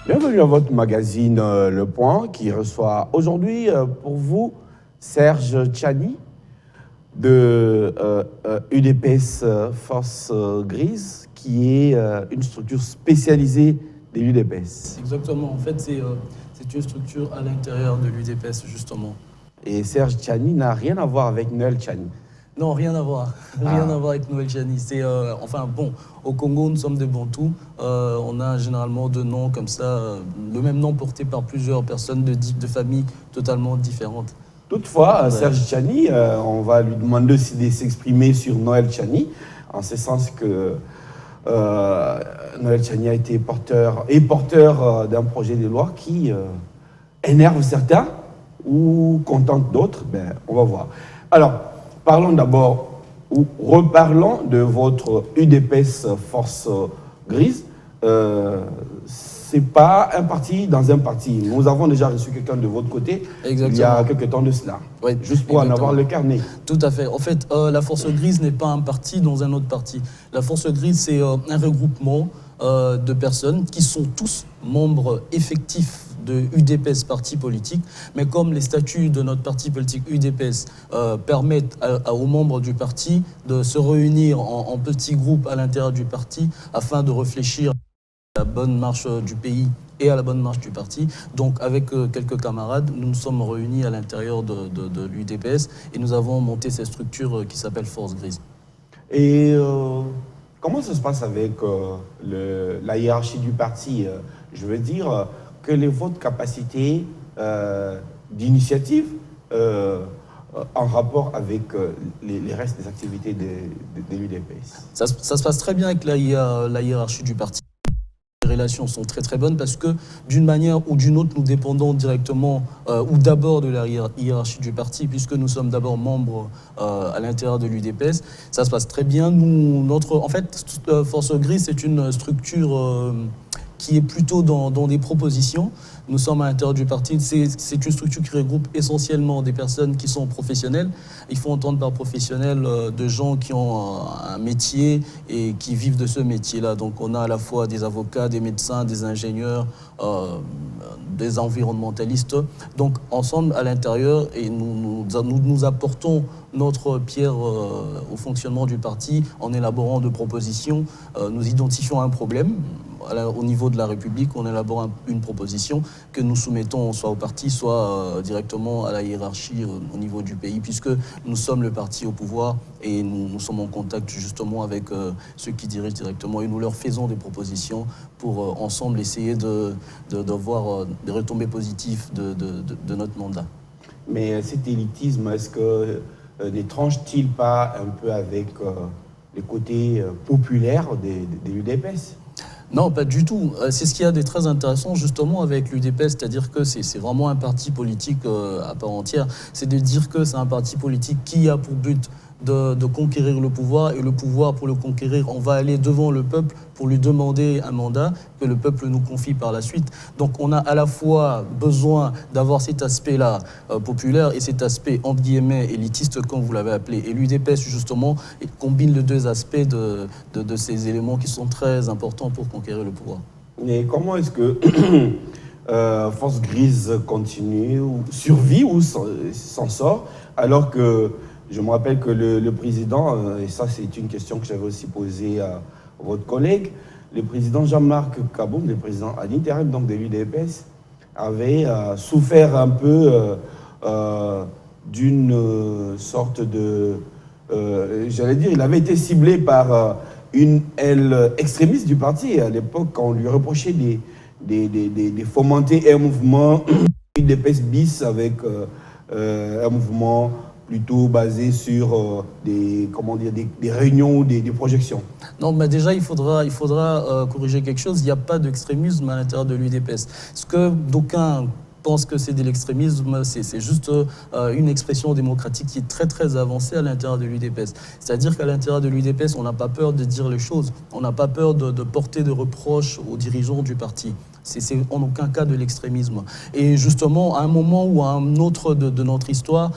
Bienvenue à votre magazine Le Point qui reçoit aujourd'hui pour vous Serge Tchani de UDPS Force Grise qui est une structure spécialisée de l'UDPS. Exactement, en fait c'est une structure à l'intérieur de l'UDPS justement. Et Serge Tchani n'a rien à voir avec Noël Tchani. Non, rien à voir. Rien à voir avec Noël Tchani. C'est, au Congo, nous sommes des Bantous. On a généralement deux noms comme ça, le même nom porté par plusieurs personnes de familles totalement différentes. Toutefois, Serge Tchani, on va lui demander aussi de s'exprimer sur Noël Tchani, en ce sens que Noël Tchani a été porteur d'un projet de loi qui énerve certains ou contente d'autres. Ben, on va voir. Alors, parlons d'abord, ou reparlons de votre UDPS Force Grise. C'est pas un parti dans un parti. Nous avons déjà reçu quelqu'un de votre côté il y a quelques temps de cela. Oui, juste pour en avoir le carnet. Tout à fait. En fait, la Force Grise n'est pas un parti dans un autre parti. La Force Grise, c'est un regroupement de personnes qui sont tous membres effectifs de UDPS, parti politique, mais comme les statuts de notre parti politique UDPS permettent aux membres du parti de se réunir en petits groupes à l'intérieur du parti afin de réfléchir à la bonne marche du pays et à la bonne marche du parti. Donc avec quelques camarades, nous nous sommes réunis à l'intérieur de l'UDPS et nous avons monté cette structure qui s'appelle Force Grise. Et comment ça se passe avec la hiérarchie du parti? Je veux dire, quelle est votre capacité d'initiative en rapport avec les restes des activités de l'UDPS? Ça se passe très bien avec la hiérarchie du parti. Les relations sont très très bonnes parce que d'une manière ou d'une autre, nous dépendons directement ou d'abord de la hiérarchie du parti puisque nous sommes d'abord membres à l'intérieur de l'UDPS. Ça se passe très bien. En fait, Force Grise, c'est une structure qui est plutôt dans des propositions. Nous sommes à l'intérieur du parti. C'est une structure qui regroupe essentiellement des personnes qui sont professionnelles. Il faut entendre par professionnels de gens qui ont un métier et qui vivent de ce métier-là. Donc on a à la fois des avocats, des médecins, des ingénieurs, des environnementalistes. Donc ensemble à l'intérieur, et nous apportons notre pierre au fonctionnement du parti en élaborant de propositions. Nous identifions un problème. Au niveau de la République, on élabore une proposition que nous soumettons soit au parti, soit directement à la hiérarchie au niveau du pays, puisque nous sommes le parti au pouvoir et nous sommes en contact justement avec ceux qui dirigent directement et nous leur faisons des propositions pour ensemble essayer d'avoir des retombées positives de notre mandat. Mais cet élitisme, est-ce que ne tranche-t-il pas un peu avec les côtés populaires de l'UDPS? Non, pas du tout. C'est ce qu'il y a de très intéressant justement avec l'UDPS, c'est-à-dire que c'est vraiment un parti politique à part entière. C'est de dire que c'est un parti politique qui a pour but de conquérir le pouvoir, et le pouvoir, pour le conquérir, on va aller devant le peuple pour lui demander un mandat que le peuple nous confie par la suite. Donc on a à la fois besoin d'avoir cet aspect-là populaire et cet aspect entre guillemets élitiste comme vous l'avez appelé. Et l'UDPS justement combine les deux aspects de ces éléments qui sont très importants pour conquérir le pouvoir. Mais comment est-ce que Force Grise continue, ou survit ou s'en sort, alors que je me rappelle que le président, et ça c'est une question que j'avais aussi posée à votre collègue, le président Jean-Marc Kaboum, le président à l'intérim donc de l'UDPS, avait souffert un peu d'une sorte de... j'allais dire, il avait été ciblé par une aile extrémiste du parti. À l'époque, quand on lui reprochait de fomenter un mouvement UDPS bis avec un mouvement plutôt basé sur des réunions ou des projections. Non, mais déjà, il faudra corriger quelque chose. Il n'y a pas d'extrémisme à l'intérieur de l'UDPS. Ce que d'aucuns pensent que c'est de l'extrémisme, c'est juste une expression démocratique qui est très très avancée à l'intérieur de l'UDPS. C'est-à-dire qu'à l'intérieur de l'UDPS, on n'a pas peur de dire les choses. On n'a pas peur de porter de reproches aux dirigeants du parti. c'est en aucun cas de l'extrémisme. Et justement, à un moment ou à un autre de notre histoire,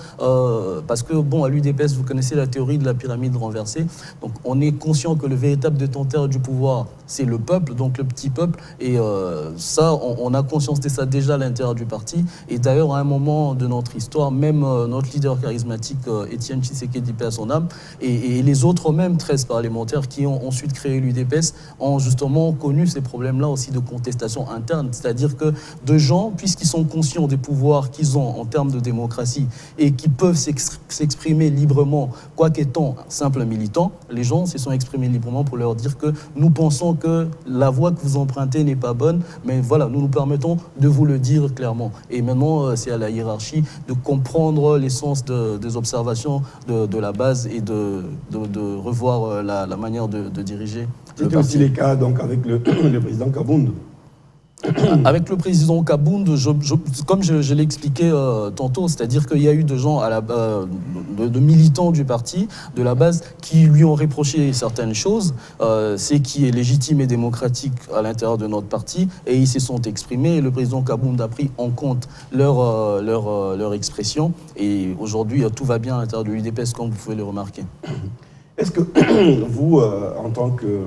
parce que, bon, à l'UDPS, vous connaissez la théorie de la pyramide renversée, donc on est conscient que le véritable détenteur du pouvoir, c'est le peuple, donc le petit peuple, et ça, on a conscience de ça déjà à l'intérieur du parti. Et d'ailleurs, à un moment de notre histoire, même notre leader charismatique, Étienne Tshisekedi, paix à son âme, et les autres même 13 parlementaires qui ont ensuite créé l'UDPS, ont justement connu ces problèmes-là aussi de contestation interne. C'est-à-dire que de gens, puisqu'ils sont conscients des pouvoirs qu'ils ont en termes de démocratie et qui peuvent s'exprimer librement, quoiqu'étant simples militants, les gens se sont exprimés librement pour leur dire que nous pensons que la voie que vous empruntez n'est pas bonne, mais voilà, nous nous permettons de vous le dire clairement. Et maintenant, c'est à la hiérarchie de comprendre l'essence des observations de la base et de revoir la manière de diriger. C'était aussi les cas donc, avec le président Kabound. Avec le président Kabound, comme je l'ai expliqué tantôt, c'est-à-dire qu'il y a eu de gens, de militants du parti, de la base, qui lui ont reproché certaines choses, c'est qui est légitime et démocratique à l'intérieur de notre parti, et ils se sont exprimés, et le président Kabound a pris en compte leur expression, et aujourd'hui, tout va bien à l'intérieur de l'UDPS, comme vous pouvez le remarquer. Est-ce que vous, en tant que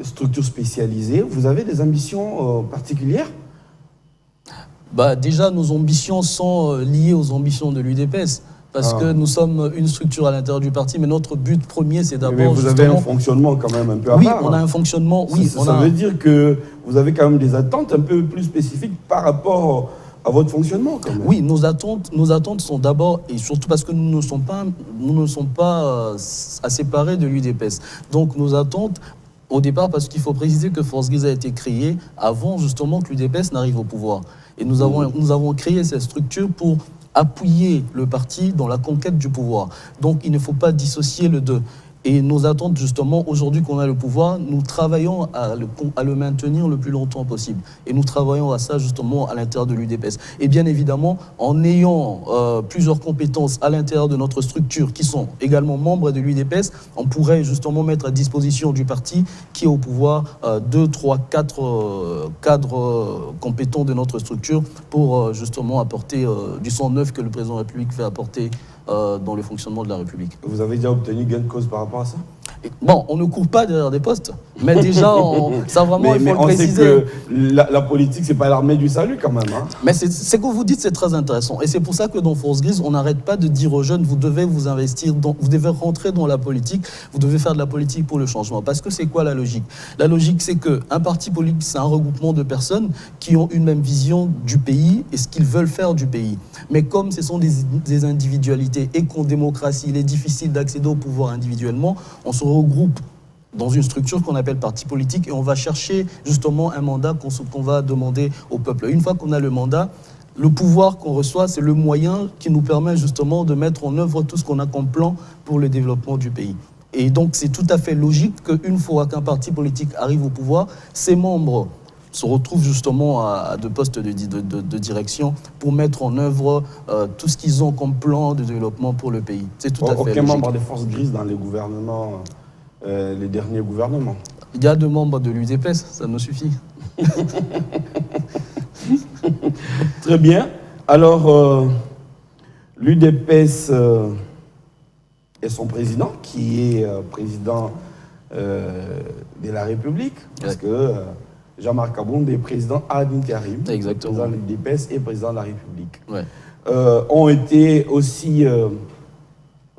structure spécialisée, vous avez des ambitions particulières? Déjà, nos ambitions sont liées aux ambitions de l'UDPS. Parce que nous sommes une structure à l'intérieur du parti, mais notre but premier, c'est d'abord... Mais vous avez un fonctionnement quand même un peu à part. Oui, on a un fonctionnement... Oui, ça veut dire que vous avez quand même des attentes un peu plus spécifiques par rapport à votre fonctionnement quand même. Oui, nos attentes sont d'abord, et surtout parce que nous ne sommes pas à séparer de l'UDPS. Donc nos attentes... Au départ, parce qu'il faut préciser que Force Grise a été créée avant justement que l'UDPS n'arrive au pouvoir. Et nous avons créé cette structure pour appuyer le parti dans la conquête du pouvoir. Donc il ne faut pas dissocier les deux. Et nos attentes, justement, aujourd'hui qu'on a le pouvoir, nous travaillons à le maintenir le plus longtemps possible. Et nous travaillons à ça, justement, à l'intérieur de l'UDPS. Et bien évidemment, en ayant plusieurs compétences à l'intérieur de notre structure qui sont également membres de l'UDPS, on pourrait justement mettre à disposition du parti qui est au pouvoir 2, 3, 4 cadres compétents de notre structure pour justement apporter du sang neuf que le président de la République fait apporter dans le fonctionnement de la République. Vous avez déjà obtenu gain de cause par rapport à ça? Bon, on ne court pas derrière des postes, mais déjà, ça vraiment, il faut le préciser. Sait que la politique, c'est pas l'armée du salut quand même. Hein. Mais ce que vous dites, c'est très intéressant. Et c'est pour ça que dans Force Grise, on n'arrête pas de dire aux jeunes, vous devez vous investir, vous devez rentrer dans la politique, vous devez faire de la politique pour le changement. Parce que c'est quoi la logique? La logique, c'est qu'un parti politique, c'est un regroupement de personnes qui ont une même vision du pays et ce qu'ils veulent faire du pays. Mais comme ce sont des individualités et qu'en démocratie, il est difficile d'accéder au pouvoir individuellement, on se regroupe dans une structure qu'on appelle parti politique et on va chercher justement un mandat qu'on va demander au peuple. Une fois qu'on a le mandat, le pouvoir qu'on reçoit, c'est le moyen qui nous permet justement de mettre en œuvre tout ce qu'on a comme plan pour le développement du pays. Et donc c'est tout à fait logique qu'une fois qu'un parti politique arrive au pouvoir, ses membres se retrouvent justement à de postes de direction pour mettre en œuvre tout ce qu'ils ont comme plan de développement pour le pays. C'est tout à fait logique. Aucun membre des Forces Grises dans les gouvernements, les derniers gouvernements? Il y a 2 membres de l'UDPS, ça nous suffit. Très bien. Alors, l'UDPS et son président, qui est président de la République, parce que Jean-Marc Kabound est président ad interim, exactement, président de l'UDPS et président de la République, ouais. Ont été aussi,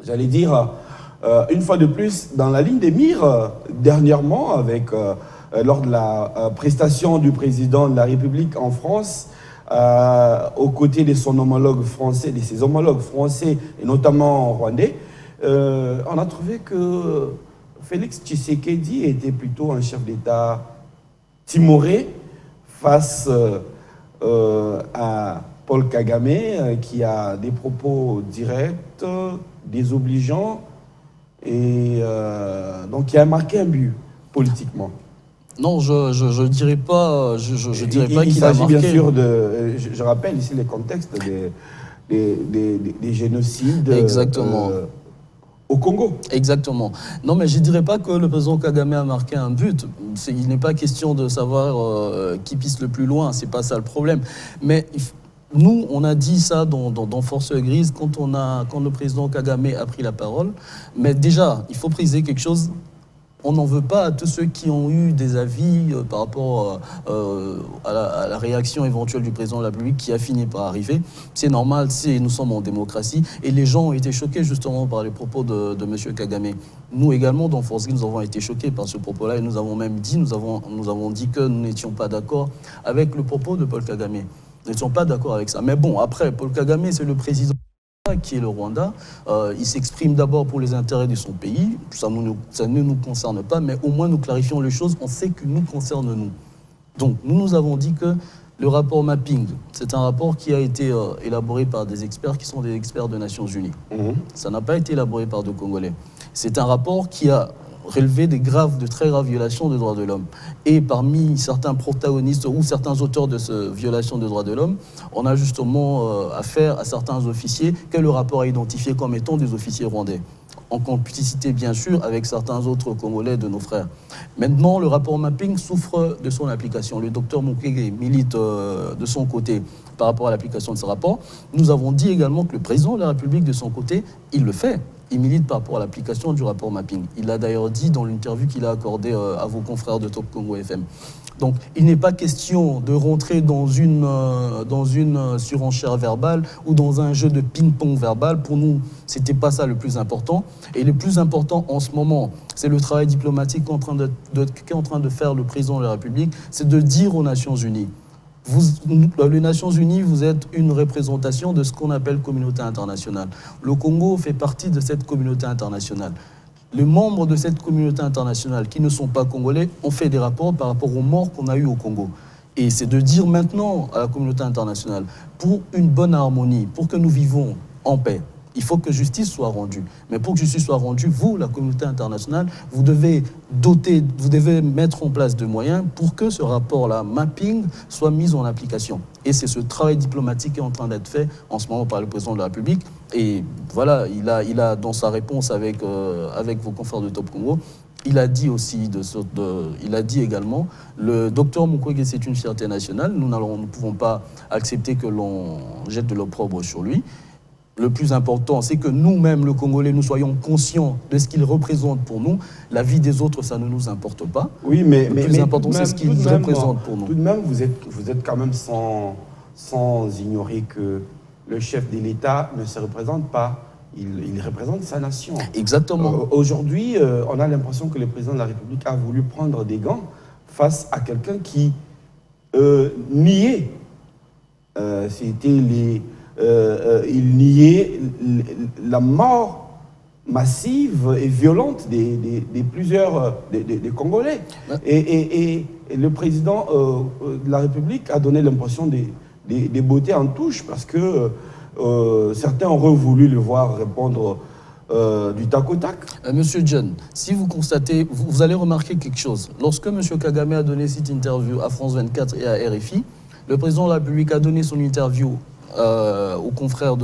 j'allais dire, une fois de plus dans la ligne des mires, dernièrement, avec, lors de la prestation du président de la République en France, aux côtés de son homologue français, de ses homologues français, et notamment rwandais, on a trouvé que Félix Tshisekedi était plutôt un chef d'État timoré face à Paul Kagame, qui a des propos directs, désobligeants, et donc qui a marqué un but politiquement. Non, je dirais pas, je dirais pas qu'il a marqué. Il s'agit bien sûr de, je rappelle ici les contextes des génocides. Exactement. au Congo. Exactement. Non, mais je ne dirais pas que le président Kagame a marqué un but. Il n'est pas question de savoir qui pisse le plus loin, c'est pas ça le problème. Mais nous, on a dit ça dans Force Grise quand le président Kagame a pris la parole. Mais déjà, il faut préciser quelque chose. On n'en veut pas à tous ceux qui ont eu des avis par rapport à la réaction éventuelle du président de la République qui a fini par arriver. C'est normal, nous sommes en démocratie et les gens ont été choqués justement par les propos de M. Kagame. Nous également, dans Force Green, nous avons été choqués par ce propos-là et nous avons même dit, nous avons dit que nous n'étions pas d'accord avec le propos de Paul Kagame. Nous n'étions pas d'accord avec ça. Mais bon, après, Paul Kagame, c'est le président qui est le Rwanda. Il s'exprime d'abord pour les intérêts de son pays. Ça ne nous concerne pas, mais au moins nous clarifions les choses. On sait que nous concerne nous. Donc, nous avons dit que le rapport mapping, c'est un rapport qui a été élaboré par des experts qui sont des experts des Nations Unies. Ça n'a pas été élaboré par des Congolais. C'est un rapport qui a relevé de très graves violations des droits de l'homme. Et parmi certains protagonistes ou certains auteurs de ces violations des droits de l'homme, on a justement affaire à certains officiers que le rapport a identifiés comme étant des officiers rwandais. En complicité, bien sûr, avec certains autres Congolais de nos frères. Maintenant, le rapport mapping souffre de son application. Le docteur Mukwege milite de son côté par rapport à l'application de ce rapport. Nous avons dit également que le président de la République, de son côté, il le fait. Il milite par rapport à l'application du rapport mapping. Il l'a d'ailleurs dit dans l'interview qu'il a accordée à vos confrères de Top Congo FM. Donc, il n'est pas question de rentrer dans une surenchère verbale ou dans un jeu de ping-pong verbal. Pour nous, ce n'était pas ça le plus important. Et le plus important en ce moment, c'est le travail diplomatique qu'est en train de faire le président de la République, c'est de dire aux Nations Unies, les Nations Unies, vous êtes une représentation de ce qu'on appelle communauté internationale. Le Congo fait partie de cette communauté internationale. Les membres de cette communauté internationale qui ne sont pas congolais ont fait des rapports par rapport aux morts qu'on a eues au Congo. Et c'est de dire maintenant à la communauté internationale, pour une bonne harmonie, pour que nous vivons en paix, il faut que justice soit rendue. Mais pour que justice soit rendue, vous, la communauté internationale, vous devez mettre en place des moyens pour que ce rapport-là, mapping, soit mis en application. Et c'est ce travail diplomatique qui est en train d'être fait en ce moment par le président de la République. Et voilà, il a dans sa réponse avec vos confrères de Top Congo, il a dit aussi, il a dit également, le docteur Mukwege, c'est une fierté nationale. Nous ne pouvons pas accepter que l'on jette de l'opprobre sur lui. Le plus important, c'est que nous-mêmes, le Congolais, nous soyons conscients de ce qu'il représente pour nous. La vie des autres, ça ne nous importe pas. Oui, mais le plus important, c'est ce qu'il représente pour nous. Tout de même, vous êtes quand même sans ignorer que le chef de l'État ne se représente pas. Il représente sa nation. Exactement. Aujourd'hui, on a l'impression que le président de la République a voulu prendre des gants face à quelqu'un qui niait. Il niait la mort massive et violente des plusieurs des Congolais. Ouais. Et le président de la République a donné l'impression des beautés en touche parce que certains auraient voulu le voir répondre du tac au tac. Monsieur John, si vous constatez, vous allez remarquer quelque chose. Lorsque M. Kagame a donné cette interview à France 24 et à RFI, le président de la République a donné son interview à vos confrères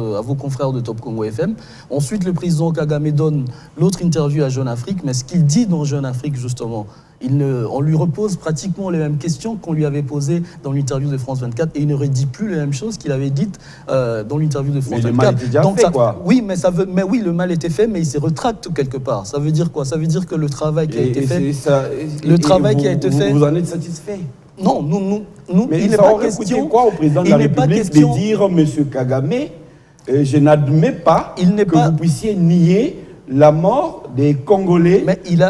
de Top Congo FM. Ensuite, le président Kagame donne l'autre interview à Jeune Afrique, mais ce qu'il dit dans Jeune Afrique, justement, on lui repose pratiquement les mêmes questions qu'on lui avait posées dans l'interview de France 24 et il ne redit plus les mêmes choses qu'il avait dites dans l'interview de France 24. Le mal était déjà fait, quoi. Oui, mais le mal était fait, mais il se retracte quelque part. Ça veut dire quoi? Ça veut dire que le travail qui a été fait... Vous en êtes satisfait? Non, mais il n'est pas question quoi au président de la République de dire, M. Kagame, je n'admets pas que vous puissiez nier la mort des Congolais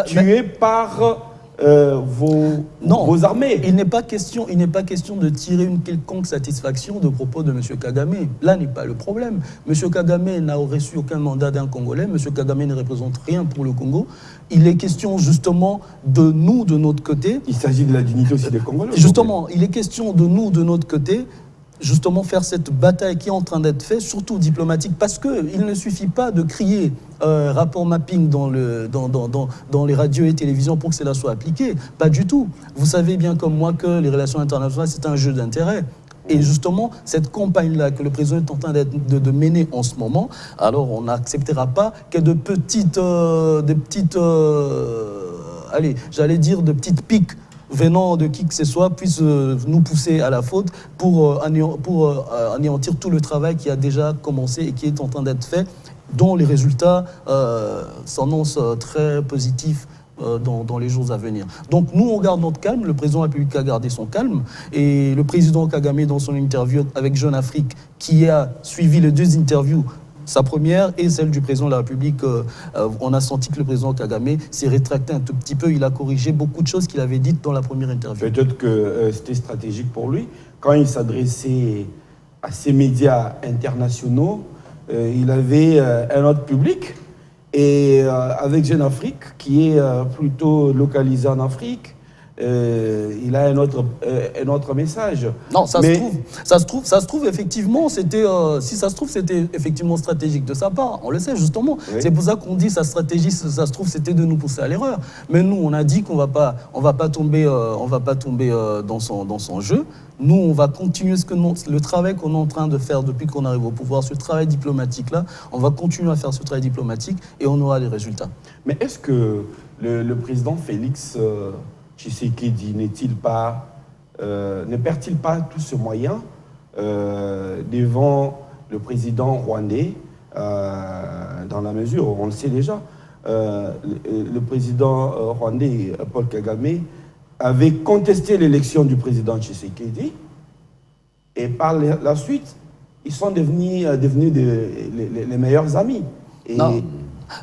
tués par vos armées. Il n'est pas question de tirer une quelconque satisfaction de propos de M. Kagame. Là n'est pas le problème. M. Kagame n'a reçu aucun mandat d'un Congolais. M. Kagame ne représente rien pour le Congo. Il est question justement de nous, de notre côté. Il s'agit de la dignité aussi des Congolais. Justement, il est question de nous, de notre côté, justement faire cette bataille qui est en train d'être faite, surtout diplomatique, parce qu'il ne suffit pas de crier rapport mapping dans les radios et télévisions pour que cela soit appliqué. Pas du tout. Vous savez bien comme moi que les relations internationales, c'est un jeu d'intérêt. Et justement, cette campagne-là que le président est en train de mener en ce moment, alors on n'acceptera pas qu'il y ait de petites de petites piques venant de qui que ce soit puissent nous pousser à la faute pour anéantir tout le travail qui a déjà commencé et qui est en train d'être fait, dont les résultats s'annoncent très positifs dans les jours à venir. Donc nous, on garde notre calme, le président de la République a gardé son calme, et le président Kagame, dans son interview avec Jeune Afrique, qui a suivi les deux interviews, sa première et celle du président de la République, on a senti que le président Kagame s'est rétracté un tout petit peu, il a corrigé beaucoup de choses qu'il avait dites dans la première interview. Peut-être que c'était stratégique pour lui. Quand il s'adressait à ces médias internationaux, il avait un autre public. Et avec Jeune Afrique, qui est plutôt localisé en Afrique, il a un autre message. Non, ça se trouve effectivement, c'était effectivement stratégique de sa part. On le sait justement. Oui. C'est pour ça qu'on dit sa stratégie, ça se trouve, c'était de nous pousser à l'erreur. Mais nous, on a dit qu'on va pas tomber dans son jeu. Nous, on va continuer le travail qu'on est en train de faire depuis qu'on arrive au pouvoir, ce travail diplomatique-là, on va continuer à faire ce travail diplomatique et on aura les résultats. Mais est-ce que le président Félix Tshisekedi ne perd-il pas tout ce moyen devant le président rwandais, dans la mesure, on le sait déjà, le président rwandais, Paul Kagame, avait contesté l'élection du président Tshisekedi, et par la suite, ils sont devenus les meilleurs amis. Et non.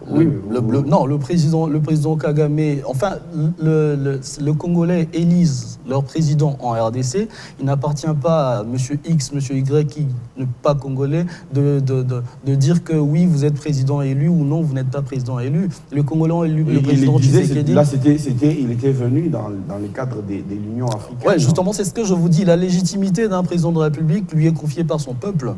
Oui, le président Kagame, enfin, le Congolais élisent leur président en RDC. Il n'appartient pas à M. X, M. Y, qui n'est pas congolais, de dire que oui, vous êtes président élu ou non, vous n'êtes pas président élu. Le Congolais a élu le président Tshisekedi. Là, il était venu dans le cadre de l'Union africaine. Oui, justement, c'est ce que je vous dis. La légitimité d'un président de la République lui est confiée par son peuple.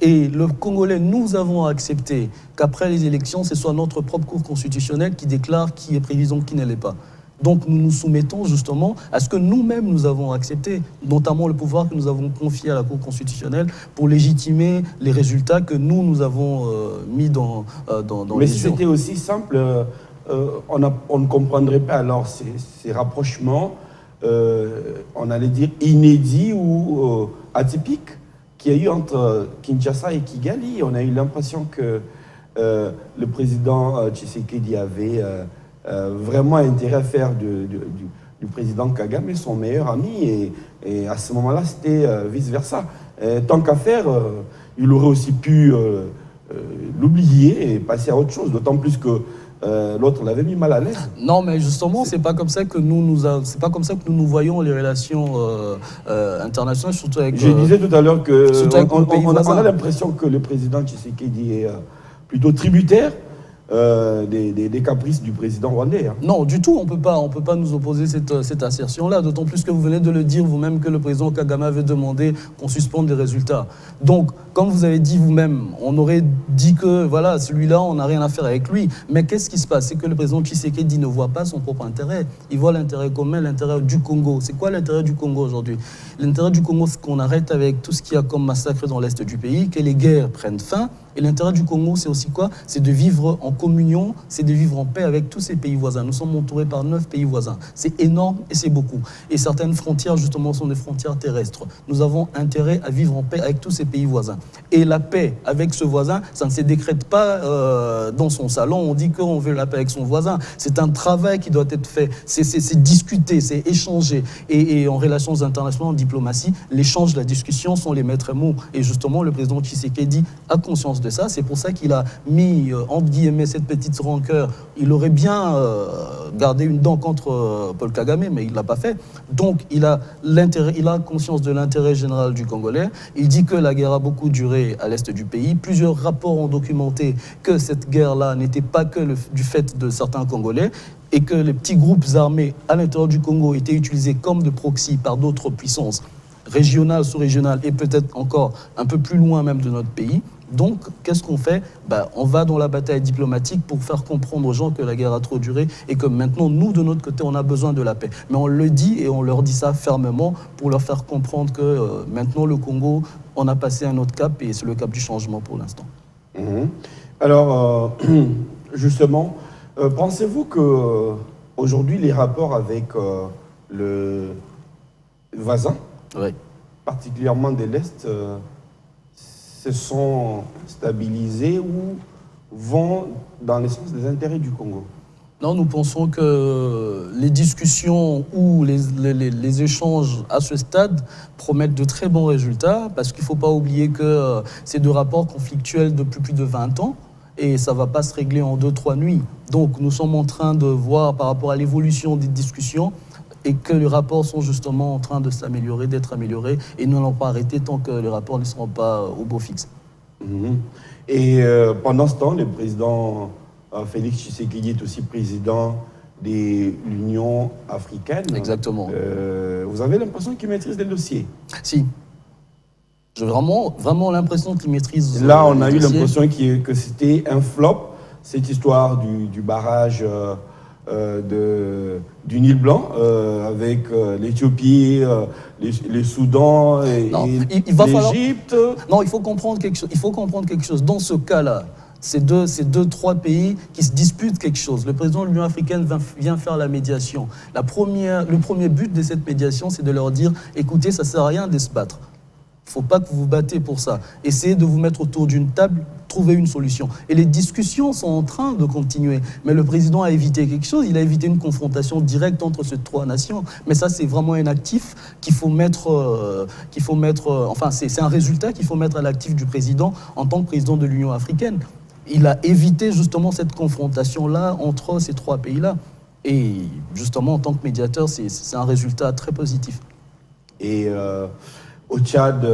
Et le Congolais, nous avons accepté qu'après les élections, ce soit notre propre Cour constitutionnelle qui déclare qui est président, qui ne l'est pas. Donc nous nous soumettons justement à ce que nous-mêmes nous avons accepté, notamment le pouvoir que nous avons confié à la Cour constitutionnelle pour légitimer les résultats que nous avons mis dans les urnes. Mais si c'était aussi simple, on ne comprendrait pas alors ces rapprochements, on allait dire inédits ou atypiques, qu'il y a eu entre Kinshasa et Kigali. On a eu l'impression que le président Tshisekedi avait vraiment intérêt à faire du président Kagame son meilleur ami, et à ce moment-là, c'était vice-versa. Tant qu'à faire, il aurait aussi pu l'oublier et passer à autre chose, d'autant plus que l'autre l'avait mis mal à l'aise. Non, mais justement, c'est pas comme ça que nous voyons les relations internationales, surtout avec. Je disais tout à l'heure que on a l'impression que le président Tshisekedi est plutôt tributaire des caprices du président rwandais. Hein. Non, du tout, on peut pas nous opposer cette assertion-là, d'autant plus que vous venez de le dire vous-même que le président Kagame avait demandé qu'on suspende les résultats. Donc, comme vous avez dit vous-même, on aurait dit que voilà, celui-là, on n'a rien à faire avec lui. Mais qu'est-ce qui se passe? C'est que le président Tshisekedi ne voit pas son propre intérêt. Il voit l'intérêt commun, l'intérêt du Congo. C'est quoi l'intérêt du Congo aujourd'hui? L'intérêt du Congo, c'est qu'on arrête avec tout ce qu'il y a comme massacre dans l'est du pays, que les guerres prennent fin. Et l'intérêt du Congo, c'est aussi quoi? C'est de vivre en communion, c'est de vivre en paix avec tous ces pays voisins. Nous sommes entourés par 9 pays voisins. C'est énorme et c'est beaucoup. Et certaines frontières, justement, sont des frontières terrestres. Nous avons intérêt à vivre en paix avec tous ces pays voisins. Et la paix avec ce voisin, ça ne se décrète pas dans son salon. On dit qu'on veut la paix avec son voisin. C'est un travail qui doit être fait. C'est discuter, c'est échanger. Et en relations internationales, en diplomatie, l'échange, la discussion sont les maîtres mots. Et justement, le président Tshisekedi a conscience de ça. C'est pour ça qu'il a mis, entre guillemets, cette petite rancœur. Il aurait bien gardé une dent contre Paul Kagame, mais il ne l'a pas fait. Donc, il a conscience de l'intérêt général du Congolais. Il dit que la guerre a beaucoup duré à l'est du pays. Plusieurs rapports ont documenté que cette guerre-là n'était pas que du fait de certains Congolais, et que les petits groupes armés à l'intérieur du Congo étaient utilisés comme de proxy par d'autres puissances régionales, sous-régionales et peut-être encore un peu plus loin même de notre pays. Donc, qu'est-ce qu'on fait? On va dans la bataille diplomatique pour faire comprendre aux gens que la guerre a trop duré et que maintenant, nous, de notre côté, on a besoin de la paix. Mais on le dit et on leur dit ça fermement pour leur faire comprendre que maintenant, le Congo, on a passé un autre cap et c'est le cap du changement pour l'instant. Alors, justement, pensez-vous que aujourd'hui les rapports avec le voisin, Oui. particulièrement de l'Est, se sont stabilisés ou vont dans le sens des intérêts du Congo? Non, nous pensons que les discussions ou les échanges à ce stade promettent de très bons résultats parce qu'il ne faut pas oublier que c'est deux rapports conflictuels depuis plus de 20 ans et ça ne va pas se régler en 2-3 nuits. Donc nous sommes en train de voir par rapport à l'évolution des discussions et que les rapports sont justement en train de s'améliorer, d'être améliorés et nous n'allons pas arrêter tant que les rapports ne seront pas au beau fixe. Et pendant ce temps, le président Félix Tshisekedi est aussi président de l'Union africaine. Exactement. Vous avez l'impression qu'il maîtrise le dossier? Si. J'ai vraiment l'impression qu'il maîtrise. Là, on a eu l'impression que c'était un flop, cette histoire du barrage du Nil Blanc avec l'Éthiopie, le Soudan et l'Égypte. Non, il faut comprendre quelque chose. Dans ce cas-là, c'est deux, trois pays qui se disputent quelque chose. Le président de l'Union africaine vient faire la médiation. Le premier but de cette médiation, c'est de leur dire « Écoutez, ça ne sert à rien de se battre. Il ne faut pas que vous vous battez pour ça. Essayez de vous mettre autour d'une table, trouver une solution. » Et les discussions sont en train de continuer. Mais le président a évité quelque chose. Il a évité une confrontation directe entre ces trois nations. Mais ça, c'est vraiment un actif qu'il faut mettre... c'est un résultat qu'il faut mettre à l'actif du président en tant que président de l'Union africaine. Il a évité justement cette confrontation-là entre ces trois pays-là. Et justement, en tant que médiateur, c'est un résultat très positif. Et au Tchad,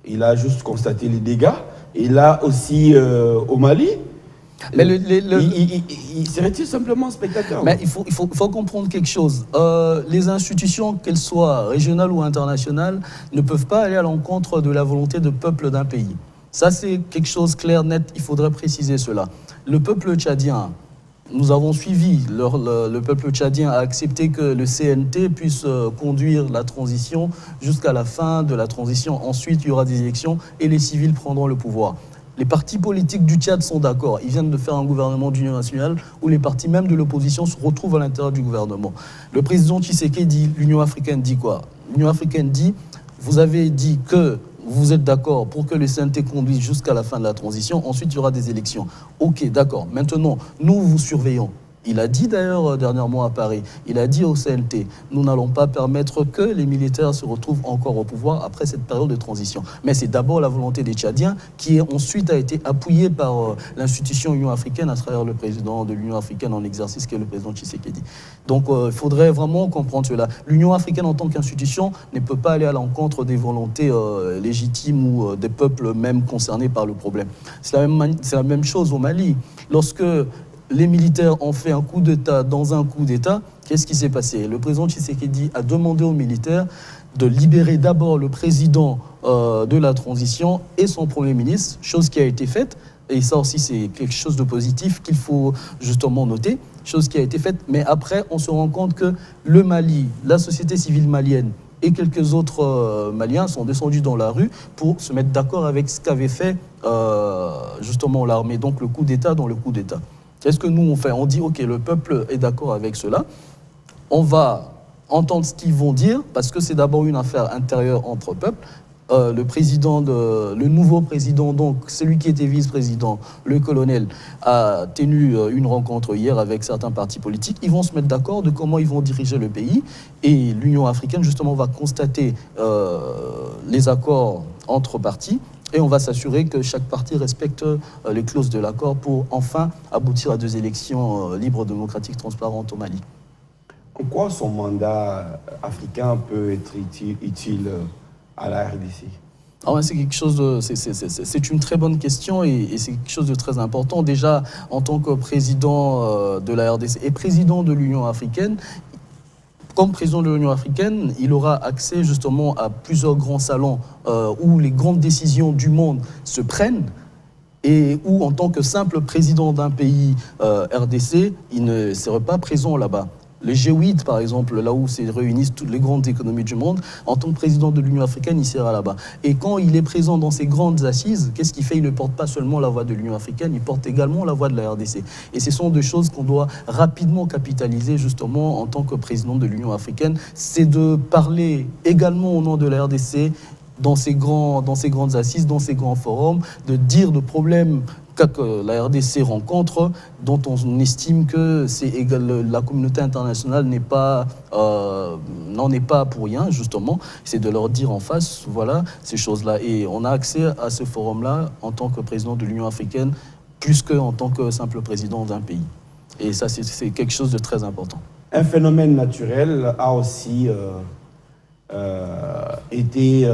il a juste constaté les dégâts. Et là aussi, au Mali, mais il serait-il simplement spectateur? Mais il faut comprendre quelque chose. Les institutions, qu'elles soient régionales ou internationales, ne peuvent pas aller à l'encontre de la volonté de peuple d'un pays. Ça, c'est quelque chose clair, net, il faudrait préciser cela. Le peuple tchadien, nous avons suivi, le peuple tchadien a accepté que le CNT puisse conduire la transition jusqu'à la fin de la transition. Ensuite, il y aura des élections et les civils prendront le pouvoir. Les partis politiques du Tchad sont d'accord. Ils viennent de faire un gouvernement d'union nationale où les partis même de l'opposition se retrouvent à l'intérieur du gouvernement. Le président Tshisekedi, l'Union africaine dit quoi? L'Union africaine dit, vous avez dit que vous êtes d'accord pour que le CNT conduise jusqu'à la fin de la transition, ensuite il y aura des élections. Ok, d'accord. Maintenant, nous vous surveillons. Il a dit d'ailleurs dernièrement à Paris, il a dit au CNT, nous n'allons pas permettre que les militaires se retrouvent encore au pouvoir après cette période de transition. Mais c'est d'abord la volonté des Tchadiens qui ensuite a été appuyée par l'institution Union africaine à travers le président de l'Union africaine en exercice qui est le président Tshisekedi. Donc il faudrait vraiment comprendre cela. L'Union africaine en tant qu'institution ne peut pas aller à l'encontre des volontés légitimes ou des peuples même concernés par le problème. C'est la même chose au Mali. Lorsque les militaires ont fait un coup d'État dans un coup d'État, qu'est-ce qui s'est passé? Le président Tshisekedi a demandé aux militaires de libérer d'abord le président de la transition et son Premier ministre, chose qui a été faite. Et ça aussi, c'est quelque chose de positif qu'il faut justement noter, chose qui a été faite. Mais après, on se rend compte que le Mali, la société civile malienne et quelques autres Maliens sont descendus dans la rue pour se mettre d'accord avec ce qu'avait fait justement l'armée. Donc le coup d'État dans le coup d'État. Qu'est-ce que nous on fait? On dit, ok, le peuple est d'accord avec cela. On va entendre ce qu'ils vont dire, parce que c'est d'abord une affaire intérieure entre peuples. Le nouveau président, donc celui qui était vice-président, le colonel, a tenu une rencontre hier avec certains partis politiques. Ils vont se mettre d'accord de comment ils vont diriger le pays. Et l'Union africaine, justement, va constater les accords entre partis. Et on va s'assurer que chaque parti respecte les clauses de l'accord pour enfin aboutir à des élections libres, démocratiques, transparentes au Mali. En quoi son mandat africain peut être utile à la RDC? C'est quelque chose c'est une très bonne question et c'est quelque chose de très important. Déjà, en tant que président de la RDC et président de l'Union africaine, comme président de l'Union africaine, il aura accès justement à plusieurs grands salons où les grandes décisions du monde se prennent et où, en tant que simple président d'un pays RDC, il ne serait pas présent là-bas. Le G8, par exemple, là où se réunissent toutes les grandes économies du monde, en tant que président de l'Union africaine, il sera là-bas. Et quand il est présent dans ces grandes assises, qu'est-ce qu'il fait? Il ne porte pas seulement la voix de l'Union africaine, il porte également la voix de la RDC. Et ce sont des choses qu'on doit rapidement capitaliser, justement, en tant que président de l'Union africaine. C'est de parler également au nom de la RDC dans ces grandes assises, dans ces grands forums, de dire de problèmes que la RDC rencontre, dont on estime que la communauté internationale n'en est pas pour rien, justement. C'est de leur dire en face, voilà, ces choses-là. Et on a accès à ce forum-là en tant que président de l'Union africaine, plus qu'en tant que simple président d'un pays. Et ça, c'est quelque chose de très important. Un phénomène naturel a aussi été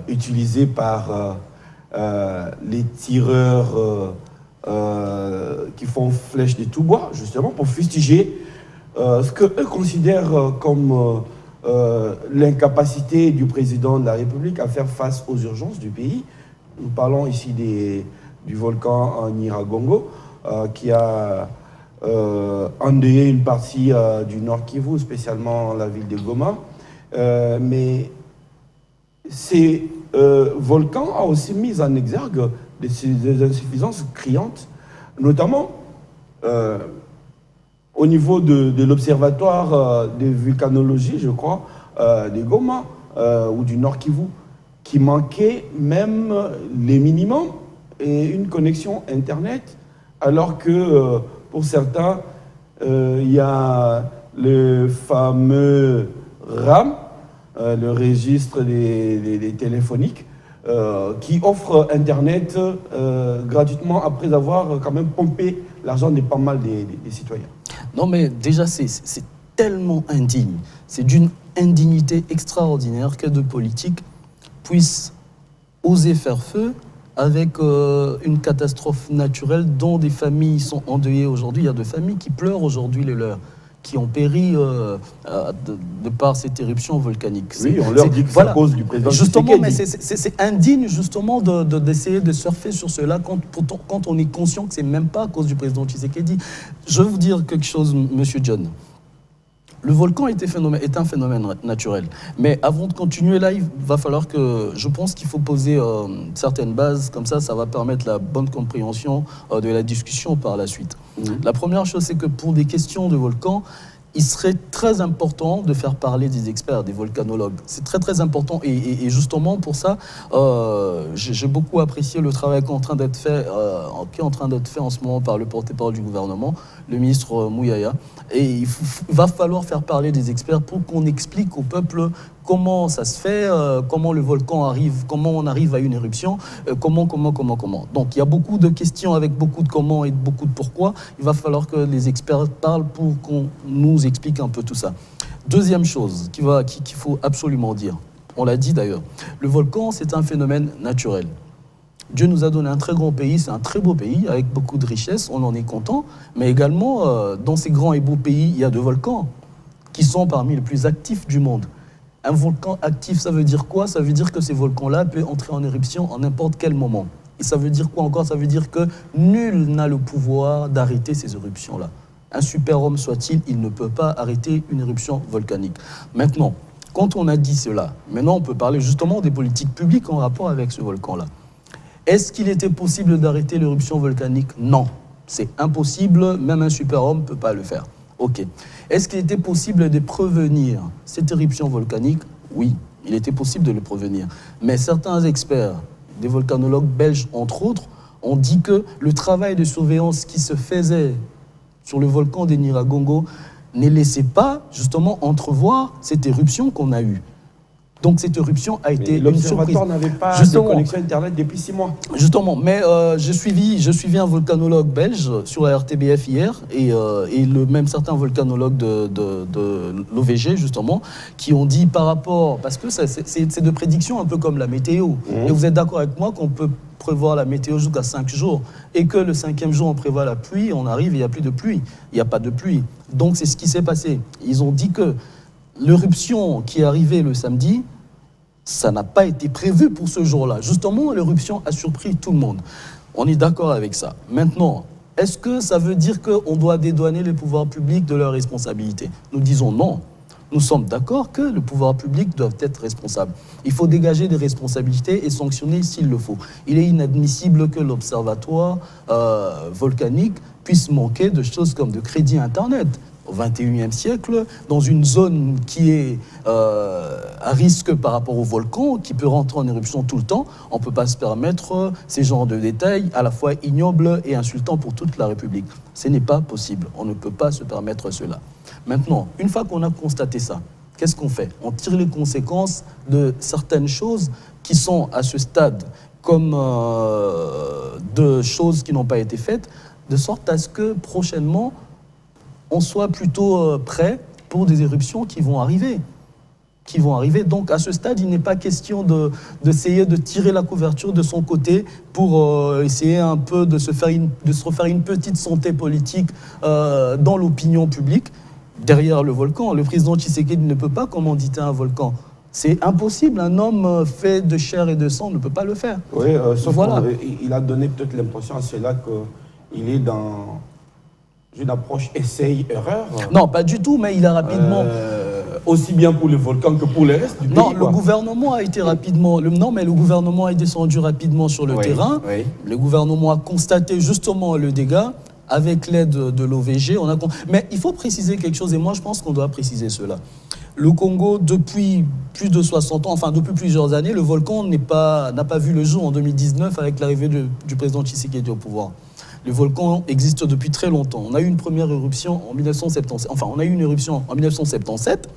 utilisé par les tireurs qui font flèche de tout bois, justement, pour fustiger ce qu'eux considèrent comme l'incapacité du président de la République à faire face aux urgences du pays. Nous parlons ici du volcan en Nyiragongo, qui a endeuillé une partie du Nord Kivu, spécialement la ville de Goma. Mais ces volcans ont aussi mis en exergue des insuffisances criantes, notamment au niveau de l'observatoire de vulcanologie, je crois, de Goma ou du Nord Kivu, qui manquait même les minimums et une connexion Internet, alors que pour certains, il y a le fameux RAM, le registre des téléphoniques, qui offre Internet gratuitement après avoir quand même pompé l'argent de pas mal des citoyens. Non, mais déjà, c'est tellement indigne. C'est d'une indignité extraordinaire que de politiques puissent oser faire feu avec une catastrophe naturelle dont des familles sont endeuillées aujourd'hui. Il y a des familles qui pleurent aujourd'hui les leurs, qui ont péri de par cette éruption volcanique. Oui, on leur dit que c'est à cause du président Justement, mais c'est indigne justement d'essayer de surfer sur cela quand on est conscient que c'est même pas à cause du président Tshisekedi. Je vais vous dire quelque chose, Monsieur John. Le volcan est un phénomène naturel. Mais avant de continuer là, il va falloir que... Je pense qu'il faut poser certaines bases, comme ça va permettre la bonne compréhension de la discussion par la suite. La première chose, c'est que pour des questions de volcan, il serait très important de faire parler des experts, des volcanologues. C'est très très important et justement pour ça, j'ai beaucoup apprécié le travail qui est en train d'être fait en ce moment par le porte-parole du gouvernement, le ministre Mouyaya. Et il va falloir faire parler des experts pour qu'on explique au peuple comment ça se fait, comment le volcan arrive, comment on arrive à une éruption, comment. Donc il y a beaucoup de questions avec beaucoup de comment et beaucoup de pourquoi. Il va falloir que les experts parlent pour qu'on nous explique un peu tout ça. Deuxième chose qu'il faut absolument dire, on l'a dit d'ailleurs, le volcan c'est un phénomène naturel. Dieu nous a donné un très grand pays, c'est un très beau pays avec beaucoup de richesses, on en est content, mais également dans ces grands et beaux pays, il y a des volcans qui sont parmi les plus actifs du monde. Un volcan actif, ça veut dire quoi? Ça veut dire que ces volcans-là peuvent entrer en éruption en n'importe quel moment. Et ça veut dire quoi encore? Ça veut dire que nul n'a le pouvoir d'arrêter ces éruptions-là. Un super-homme soit-il, il ne peut pas arrêter une éruption volcanique. Maintenant, quand on a dit cela, maintenant on peut parler justement des politiques publiques en rapport avec ce volcan-là. Est-ce qu'il était possible d'arrêter l'éruption volcanique? Non, c'est impossible, même un super-homme ne peut pas le faire. Ok. Est-ce qu'il était possible de prévenir cette éruption volcanique? Oui, il était possible de le prévenir. Mais certains experts, des volcanologues belges entre autres, ont dit que le travail de surveillance qui se faisait sur le volcan de Nyiragongo ne laissait pas justement entrevoir cette éruption qu'on a eue. Donc cette éruption a été une surprise. L'observatoire n'avait pas de connexion Internet depuis 6 mois. Justement, mais je suivis un volcanologue belge sur la RTBF hier et même certains volcanologues de l'OVG justement qui ont dit par rapport, parce que c'est de prédiction un peu comme la météo. Et vous êtes d'accord avec moi qu'on peut prévoir la météo jusqu'à 5 jours et que le 5e jour on prévoit la pluie, on arrive et il n'y a plus de pluie, il n'y a pas de pluie. Donc c'est ce qui s'est passé. Ils ont dit que l'éruption qui est arrivée le samedi, ça n'a pas été prévu pour ce jour-là. Justement, l'éruption a surpris tout le monde. On est d'accord avec ça. Maintenant, est-ce que ça veut dire qu'on doit dédouaner les pouvoirs publics de leurs responsabilités? Nous disons non. Nous sommes d'accord que le pouvoir public doit être responsable. Il faut dégager des responsabilités et sanctionner s'il le faut. Il est inadmissible que l'observatoire volcanique puisse manquer de choses comme de crédit Internet. Au XXIe siècle, dans une zone qui est à risque par rapport au volcan, qui peut rentrer en éruption tout le temps, on ne peut pas se permettre ces genres de détails à la fois ignobles et insultants pour toute la République. Ce n'est pas possible. On ne peut pas se permettre cela. Maintenant, une fois qu'on a constaté ça, qu'est-ce qu'on fait? On tire les conséquences de certaines choses qui sont à ce stade comme de choses qui n'ont pas été faites, de sorte à ce que prochainement, on soit plutôt prêt pour des éruptions qui vont arriver. Donc à ce stade, il n'est pas question d'essayer de tirer la couverture de son côté pour essayer un peu de se refaire une petite santé politique dans l'opinion publique. Derrière le volcan, le président Tshisekedi ne peut pas commanditer un volcan. C'est impossible, un homme fait de chair et de sang ne peut pas le faire. Oui, sauf voilà. qu'il a donné peut-être l'impression à cela qu'il est dans une approche essaye-erreur. Non, pas du tout, mais il a rapidement... aussi bien pour le volcan que pour le reste du pays. Non, le gouvernement a été rapidement... Non, mais le gouvernement est descendu rapidement sur le terrain. Oui. Le gouvernement a constaté justement le dégât avec l'aide de l'OVG. Mais il faut préciser quelque chose, et moi je pense qu'on doit préciser cela. Le Congo, depuis plus de 60 ans, enfin depuis plusieurs années, le volcan n'a pas vu le jour en 2019 avec l'arrivée du président Tshisekedi au pouvoir. Le volcan existe depuis très longtemps. On a eu une première éruption en 1977. Enfin, on a eu une éruption en 1977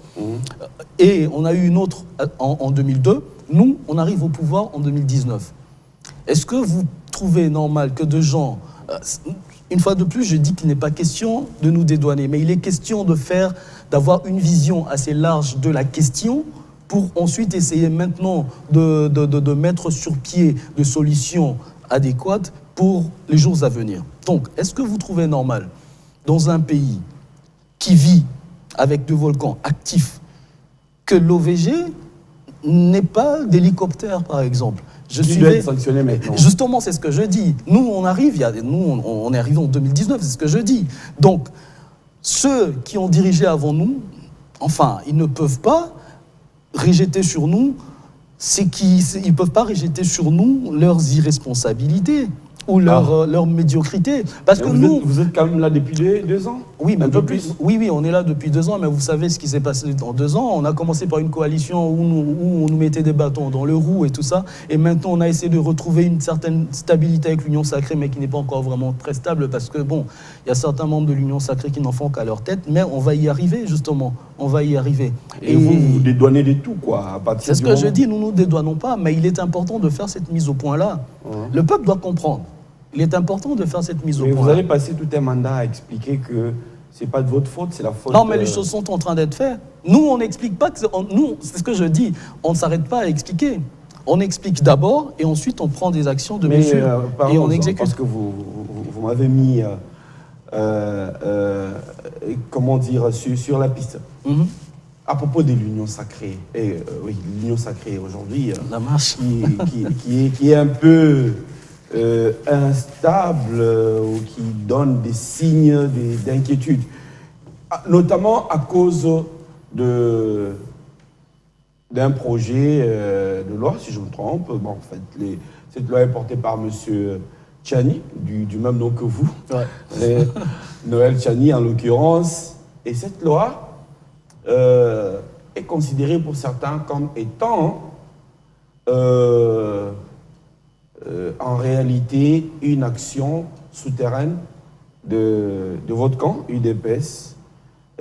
et on a eu une autre en 2002. Nous, on arrive au pouvoir en 2019. Est-ce que vous trouvez normal que de gens... Une fois de plus, je dis qu'il n'est pas question de nous dédouaner, mais il est question d'avoir une vision assez large de la question pour ensuite essayer maintenant de mettre sur pied des solutions adéquates pour les jours à venir. Donc, est-ce que vous trouvez normal, dans un pays qui vit avec des volcans actifs, que l'OVG n'ait pas d'hélicoptère, par exemple? Qui doit être sanctionné maintenant. Justement, c'est ce que je dis. Nous, on arrive, on est arrivé en 2019, c'est ce que je dis. Donc, ceux qui ont dirigé avant nous, enfin, ils ne peuvent pas rejeter sur nous, ils peuvent pas rejeter sur nous leurs irresponsabilités ou leur médiocrité. Parce que vous êtes quand même là depuis 2 ans? Oui, mais oui, on est là depuis 2 ans, mais vous savez ce qui s'est passé en 2 ans. On a commencé par une coalition où on nous mettait des bâtons dans le roue et tout ça. Et maintenant, on a essayé de retrouver une certaine stabilité avec l'Union Sacrée, mais qui n'est pas encore vraiment très stable parce que, bon, il y a certains membres de l'Union Sacrée qui n'en font qu'à leur tête, mais on va y arriver, justement. On va y arriver. Et vous dédouanez de tout, quoi, à partir C'est ce que je dis, nous ne nous dédouanons pas, mais il est important de faire cette mise au point-là. Le peuple doit comprendre. Il est important de faire cette mise au point. Vous allez passer tout un mandat à expliquer que c'est pas de votre faute, c'est la faute... Non, mais les choses sont en train d'être faites. Nous, on n'explique pas que... Nous, c'est ce que je dis, on ne s'arrête pas à expliquer. On explique d'abord et ensuite on prend des actions de mesure et on exécute. Parce que vous m'avez mis, comment dire, sur la piste. À propos de l'Union Sacrée, oui, l'Union Sacrée aujourd'hui, la marche, qui est un peu... instable ou qui donne des signes d'inquiétude, notamment à cause d'un projet de loi, si je me trompe. Bon, en fait, cette loi est portée par M. Tchani, du même nom que vous, Noël Tchani en l'occurrence, et cette loi est considérée pour certains comme étant en réalité une action souterraine de votre camp, UDPS,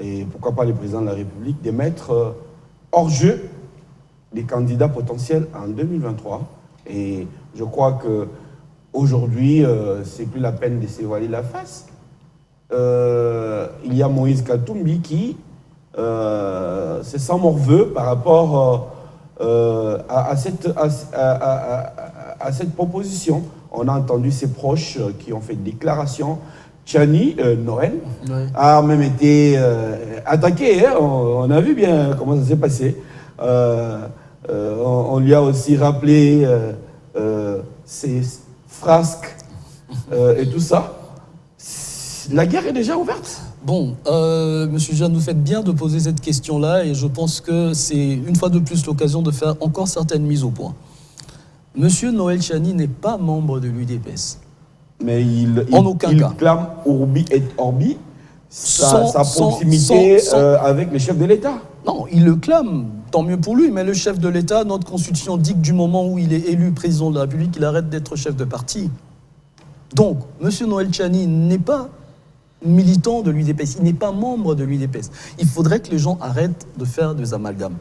et pourquoi pas le président de la République, de mettre hors jeu des candidats potentiels en 2023. Et je crois qu'aujourd'hui, c'est plus la peine de se voiler la face. Il y a Moïse Katumbi qui se sent morveux par rapport à cette proposition. On a entendu ses proches qui ont fait une déclaration. Tchani, Noël, Ouais. a même été attaqué. Hein. On a vu bien comment ça s'est passé. On lui a aussi rappelé ses frasques et tout ça. La guerre est déjà ouverte. Bon, Monsieur Jeanne, vous faites bien de poser cette question-là et je pense que c'est une fois de plus l'occasion de faire encore certaines mises au point. Monsieur Noël Tchani n'est pas membre de l'UDPS. Mais il aucun cas. clame Urbi et Orbi sa proximité avec les chefs de l'État. Non, il le clame, tant mieux pour lui, mais le chef de l'État, notre constitution dit que du moment où il est élu président de la République, il arrête d'être chef de parti. Donc, M. Noël Tchani n'est pas militant de l'UDPS, il n'est pas membre de l'UDPS. Il faudrait que les gens arrêtent de faire des amalgames.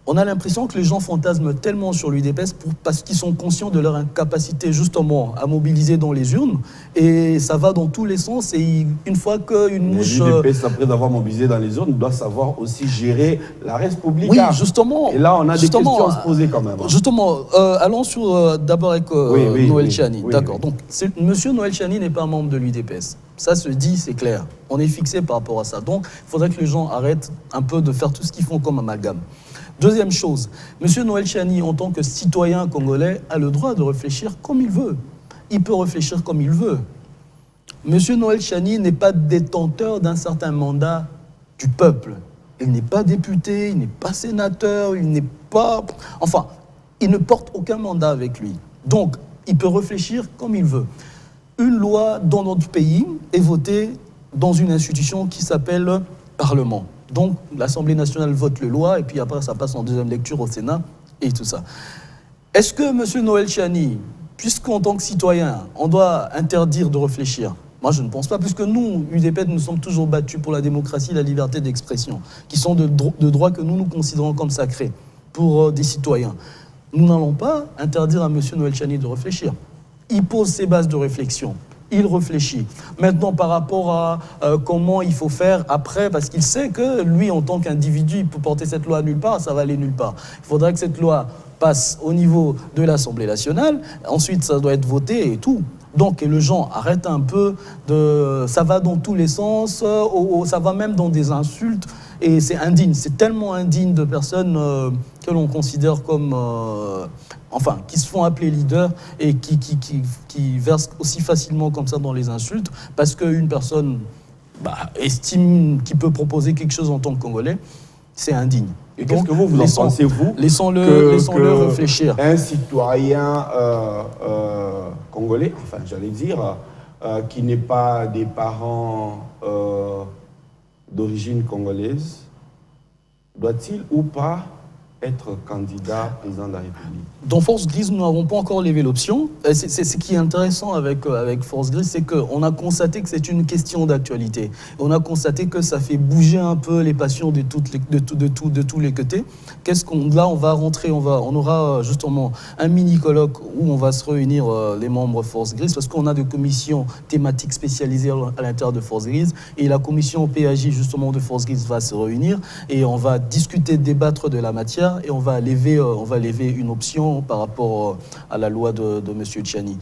On a l'impression que les gens fantasment tellement sur l'UDPS parce qu'ils sont conscients de leur incapacité justement à mobiliser dans les urnes et ça va dans tous les sens et une fois qu'une mouche... L'UDPS, après avoir mobilisé dans les urnes, doit savoir aussi gérer la République. Oui, justement. Et là, on a des questions à se poser quand même. Justement, allons sur d'abord avec Noël Tchani. Oui, d'accord. oui. Donc, Monsieur Noël Tchani n'est pas membre de l'UDPS. Ça se dit, c'est clair. On est fixé par rapport à ça. Donc, il faudrait que les gens arrêtent un peu de faire tout ce qu'ils font comme amalgame. Deuxième chose, Monsieur Noël Tchani, en tant que citoyen congolais, a le droit de réfléchir comme il veut. Il peut réfléchir comme il veut. Monsieur Noël Tchani n'est pas détenteur d'un certain mandat du peuple. Il n'est pas député, il n'est pas sénateur, il n'est pas... Enfin, il ne porte aucun mandat avec lui. Donc, il peut réfléchir comme il veut. Une loi dans notre pays est votée dans une institution qui s'appelle Parlement. Donc, l'Assemblée nationale vote les lois et puis après, ça passe en deuxième lecture au Sénat et tout ça. Est-ce que M. Noël Tchani, puisqu'en tant que citoyen, on doit interdire de réfléchir? Moi, je ne pense pas, puisque nous, UDPS, nous sommes toujours battus pour la démocratie et la liberté d'expression, qui sont de droits que nous considérons comme sacrés pour des citoyens. Nous n'allons pas interdire à M. Noël Tchani de réfléchir. Il pose ses bases de réflexion. Il réfléchit. Maintenant, par rapport à comment il faut faire après, parce qu'il sait que lui, en tant qu'individu, il peut porter cette loi nulle part, ça va aller nulle part. Il faudrait que cette loi passe au niveau de l'Assemblée nationale, ensuite ça doit être voté et tout. Donc, et les gens arrêtent un peu de... Ça va dans tous les sens, ça va même dans des insultes, et c'est indigne. C'est tellement indigne de personnes que l'on considère comme... enfin, qui se font appeler leaders et qui versent aussi facilement comme ça dans les insultes, parce qu'une personne estime qu'il peut proposer quelque chose en tant que Congolais, c'est indigne. Et qu'est-ce que vous en pensez, vous? Laissons-le réfléchir. Un citoyen congolais, enfin j'allais dire, qui n'est pas des parents d'origine congolaise, doit-il ou pas être candidat président de la République? Dans Force Grise, nous n'avons pas encore levé l'option. C'est ce qui est intéressant avec Force Grise, c'est qu'on a constaté que c'est une question d'actualité. On a constaté que ça fait bouger un peu les passions de tous les côtés. Là, on va rentrer, on aura justement un mini-colloque où on va se réunir les membres Force Grise, parce qu'on a des commissions thématiques spécialisées à l'intérieur de Force Grise, et la commission PAJ justement de Force Grise va se réunir, et on va discuter, débattre de la matière, et on va lever une option par rapport à la loi de M. Tchani.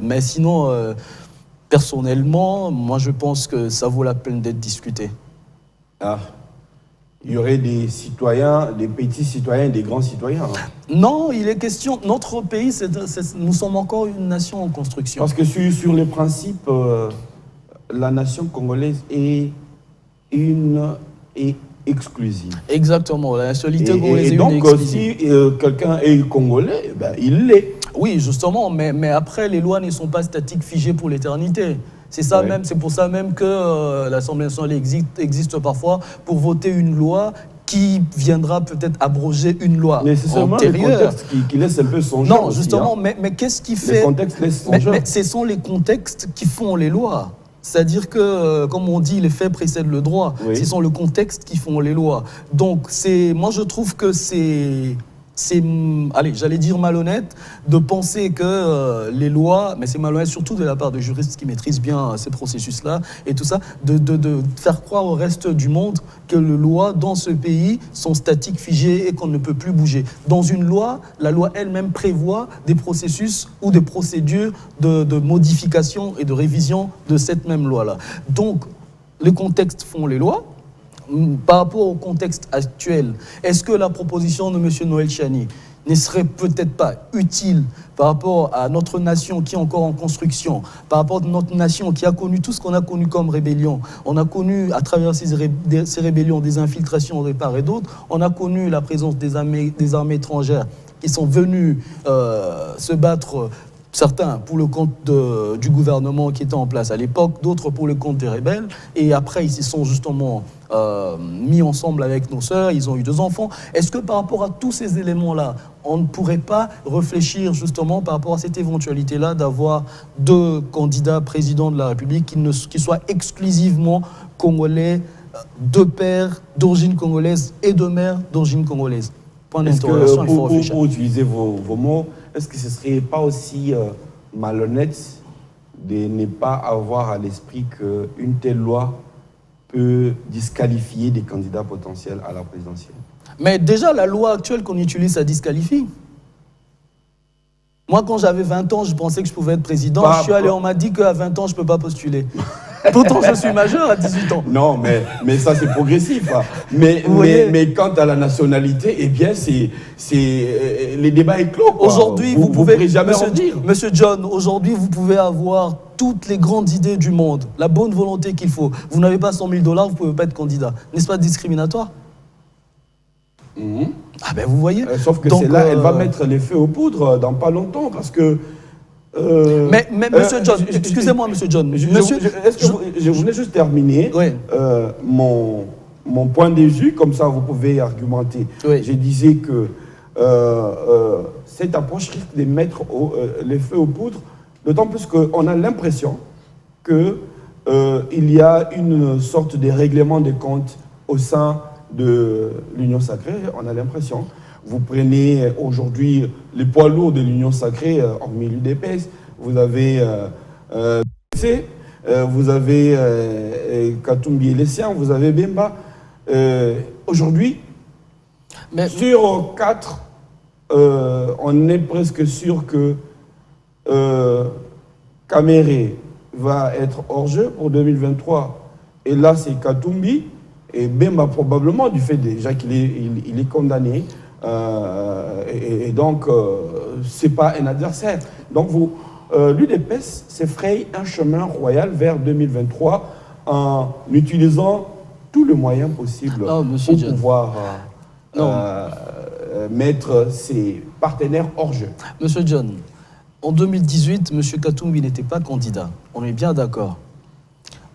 Mais sinon, personnellement, moi je pense que ça vaut la peine d'être discuté. Ah, il y aurait des citoyens, des petits citoyens, des grands citoyens. Non, il est question... Notre pays, nous sommes encore une nation en construction. Parce que sur les principes, la nation congolaise est exclusive. Exactement, la nationalité congolaise est et donc, exclusive. si quelqu'un est congolais, il l'est. Oui, justement, mais après, les lois ne sont pas statiques, figées pour l'éternité. C'est ça même, c'est pour ça même que l'Assemblée nationale existe parfois pour voter une loi qui viendra peut-être abroger une loi mais c'est seulement antérieure. Le contexte qui laisse un peu songer. Non, aussi, justement, hein. mais qu'est-ce qui fait... Le contexte laisse songer. Mais ce sont les contextes qui font les lois. C'est-à-dire que, comme on dit, les faits précèdent le droit. Oui. Ce sont le contexte qui font les lois. Donc, moi, je trouve que c'est c'est, allez, j'allais dire malhonnête de penser que les lois, mais c'est malhonnête surtout de la part de juristes qui maîtrisent bien ces processus-là et tout ça, de faire croire au reste du monde que les lois dans ce pays sont statiques, figées et qu'on ne peut plus bouger. Dans une loi, la loi elle-même prévoit des processus ou des procédures de modification et de révision de cette même loi-là. Donc, les contextes font les lois. Par rapport au contexte actuel, est-ce que la proposition de M. Noël Chiani ne serait peut-être pas utile par rapport à notre nation qui est encore en construction, par rapport à notre nation qui a connu tout ce qu'on a connu comme rébellion? On a connu à travers ces rébellions des infiltrations de part et d'autre, on a connu la présence des armées étrangères qui sont venues se battre, certains pour le compte du gouvernement qui était en place à l'époque, d'autres pour le compte des rebelles. Et après, ils se sont justement mis ensemble avec nos sœurs, ils ont eu 2 enfants. Est-ce que par rapport à tous ces éléments-là, on ne pourrait pas réfléchir justement par rapport à cette éventualité-là d'avoir 2 candidats présidents de la République qui soient exclusivement congolais, 2 pères d'origine congolaise et 2 mères d'origine congolaise? Point d'interrogation, il faut réfléchir. Pour utiliser vos mots, est-ce que ce ne serait pas aussi malhonnête de ne pas avoir à l'esprit qu'une telle loi peut disqualifier des candidats potentiels à la présidentielle? Mais déjà, la loi actuelle qu'on utilise, ça disqualifie. Moi, quand j'avais 20 ans, je pensais que je pouvais être président. Je suis allé, on m'a dit qu'à 20 ans, je ne peux pas postuler. Pourtant, je suis majeur à 18 ans. Non, mais ça, c'est progressif. Hein. Mais quant à la nationalité, eh bien, les débats est clos. Aujourd'hui, vous pouvez jamais en dire. Monsieur John, aujourd'hui, vous pouvez avoir toutes les grandes idées du monde, la bonne volonté qu'il faut. Vous n'avez pas 100 000 $, vous ne pouvez pas être candidat. N'est-ce pas discriminatoire? Ah ben, vous voyez. Sauf que c'est là, elle va mettre les feux aux poudres dans pas longtemps, parce que... mais Monsieur John, excusez-moi, Monsieur John. Je voulais juste terminer mon point de vue, comme ça vous pouvez argumenter. Oui. Je disais que cette approche risque de mettre les feux aux poudres, d'autant plus qu'on a l'impression qu'il y a une sorte de règlement des comptes au sein de l'Union sacrée. On a l'impression. Vous prenez aujourd'hui les poids lourds de l'Union sacrée, hormis l'UDPS, vous avez vous avez Katumbi et les siens, vous avez Bemba. Aujourd'hui, sur 4, on est presque sûr que Kamere va être hors jeu pour 2023. Et là, c'est Katumbi et Bemba probablement, du fait déjà qu'il est condamné. Et donc, ce n'est pas un adversaire. Donc, l'UDPS s'effraie un chemin royal vers 2023 en utilisant tous les moyens possibles pour pouvoir mettre ses partenaires hors jeu. Monsieur John, en 2018, M. Katumbi n'était pas candidat. On est bien d'accord.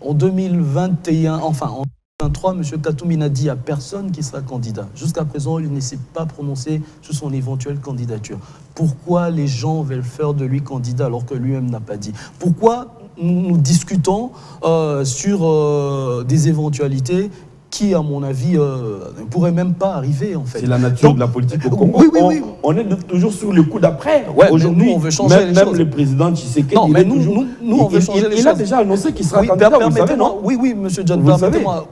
En 2021, enfin en 2023, M. Katumbi n'a dit à personne qu'il sera candidat. Jusqu'à présent, il ne s'est pas prononcé sur son éventuelle candidature. Pourquoi les gens veulent faire de lui candidat alors que lui-même n'a pas dit? Pourquoi nous discutons sur des éventualités qui, à mon avis, ne pourraient même pas arriver, en fait. C'est la nature de la politique au Congo. Oui. On est toujours sur le coup d'après. Ouais, aujourd'hui, nous, on veut changer les choses. Même le président Tshisekedi, non, mais nous, on veut changer les choses. Il a déjà annoncé qu'il sera candidat, vous savez, non? Oui, monsieur John,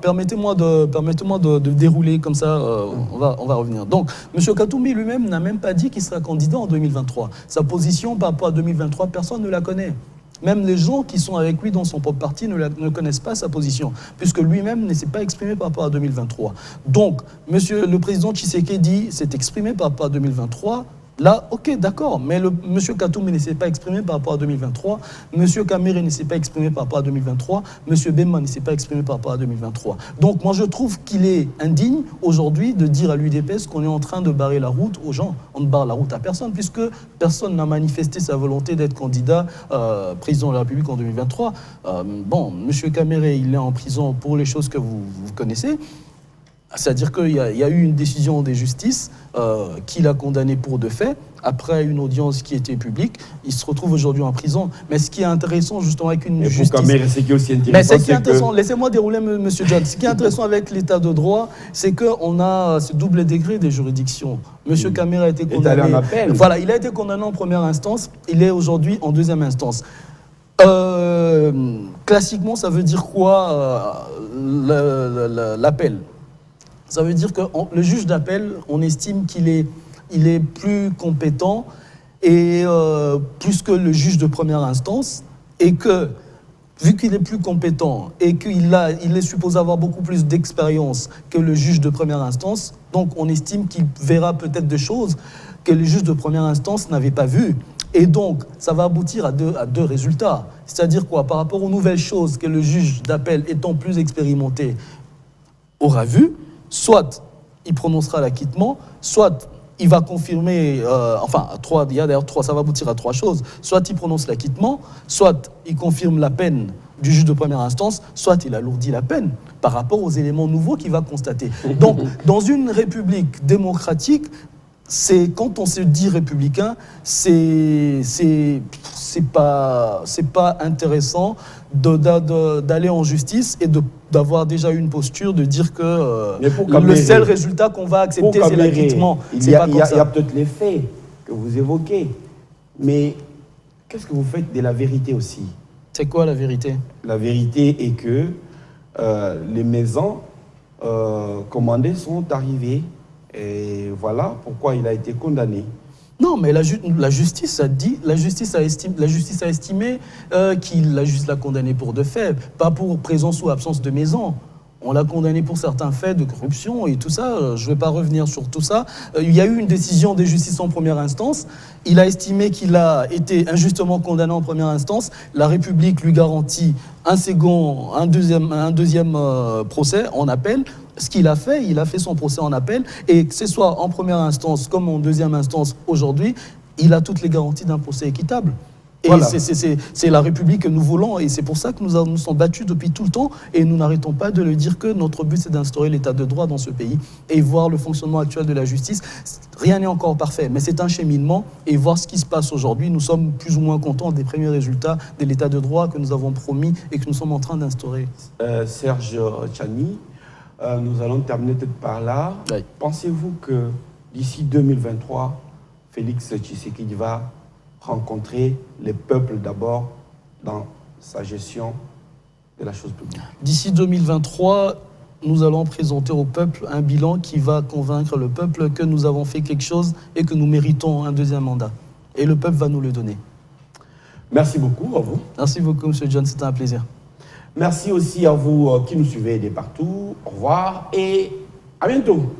permettez-moi de dérouler comme ça, on va revenir. Donc, monsieur Katumbi lui-même n'a même pas dit qu'il sera candidat en 2023. Sa position par rapport à 2023, personne ne la connaît. Même les gens qui sont avec lui dans son propre parti ne connaissent pas sa position, puisque lui-même ne s'est pas exprimé par rapport à 2023. Donc, le président Tshisekedi s'est exprimé par rapport à 2023. Là, ok, d'accord, mais M. Katumbi ne s'est pas exprimé par rapport à 2023, M. Kamere ne s'est pas exprimé par rapport à 2023, M. Bemba ne s'est pas exprimé par rapport à 2023. Donc, moi, je trouve qu'il est indigne aujourd'hui de dire à l'UDPS qu'on est en train de barrer la route aux gens. On ne barre la route à personne, puisque personne n'a manifesté sa volonté d'être candidat président de la République en 2023. M. Kamere, il est en prison pour les choses que vous connaissez. C'est-à-dire qu'il y a eu une décision des justices qui l'a condamné pour de fait. Après une audience qui était publique, il se retrouve aujourd'hui en prison. Mais ce qui est intéressant justement avec une justice... C'est qui est aussi intéressant, mais ce qui est intéressant, laissez-moi dérouler, Monsieur John. Ce qui est intéressant avec l'état de droit, c'est qu'on a ce double degré des juridictions. Monsieur Camara a été condamné... en appel. Voilà, il a été condamné en première instance, il est aujourd'hui en deuxième instance. Classiquement, ça veut dire quoi l'appel? Ça veut dire que le juge d'appel, on estime qu'il est plus compétent et plus que le juge de première instance, et que, vu qu'il est plus compétent et qu'il est supposé avoir beaucoup plus d'expérience que le juge de première instance, donc on estime qu'il verra peut-être des choses que le juge de première instance n'avait pas vues. Et donc, ça va aboutir à deux résultats. C'est-à-dire quoi? Par rapport aux nouvelles choses que le juge d'appel, étant plus expérimenté, aura vues, soit il prononcera l'acquittement, soit il va confirmer, il y a d'ailleurs ça va aboutir à trois choses. Soit il prononce l'acquittement, soit il confirme la peine du juge de première instance, soit il alourdit la peine par rapport aux éléments nouveaux qu'il va constater. Donc, dans une république démocratique, quand on se dit républicain, c'est pas intéressant d'aller en justice et d'avoir déjà une posture de dire que le seul résultat qu'on va accepter, c'est l'acquittement. Il y a peut-être les faits que vous évoquez, mais qu'est-ce que vous faites de la vérité aussi? C'est quoi la vérité? La vérité est que les maisons commandées sont arrivées. Et voilà pourquoi il a été condamné. Non, mais la justice a estimé qu'il l'a juste condamné pour de faits, pas pour présence ou absence de maison. On l'a condamné pour certains faits de corruption et tout ça. Je ne vais pas revenir sur tout ça. Il y a eu une décision des justices en première instance. Il a estimé qu'il a été injustement condamné en première instance. La République lui garantit un deuxième procès en appel. Ce qu'il a fait, il a fait son procès en appel. Et que ce soit en première instance comme en deuxième instance aujourd'hui, il a toutes les garanties d'un procès équitable. Et voilà. C'est la République que nous voulons, et c'est pour ça que nous sommes battus depuis tout le temps, et nous n'arrêtons pas de le dire que notre but c'est d'instaurer l'état de droit dans ce pays et voir le fonctionnement actuel de la justice. Rien n'est encore parfait, mais c'est un cheminement, et voir ce qui se passe aujourd'hui, nous sommes plus ou moins contents des premiers résultats de l'état de droit que nous avons promis et que nous sommes en train d'instaurer. Serge Tchani, nous allons terminer peut-être par là. Oui. Pensez-vous que d'ici 2023, Félix Tshisekedi va rencontrer les peuples d'abord dans sa gestion de la chose publique? D'ici 2023, nous allons présenter au peuple un bilan qui va convaincre le peuple que nous avons fait quelque chose et que nous méritons un deuxième mandat. Et le peuple va nous le donner. Merci beaucoup à vous. Merci beaucoup, M. John, c'était un plaisir. Merci aussi à vous qui nous suivez de partout. Au revoir et à bientôt.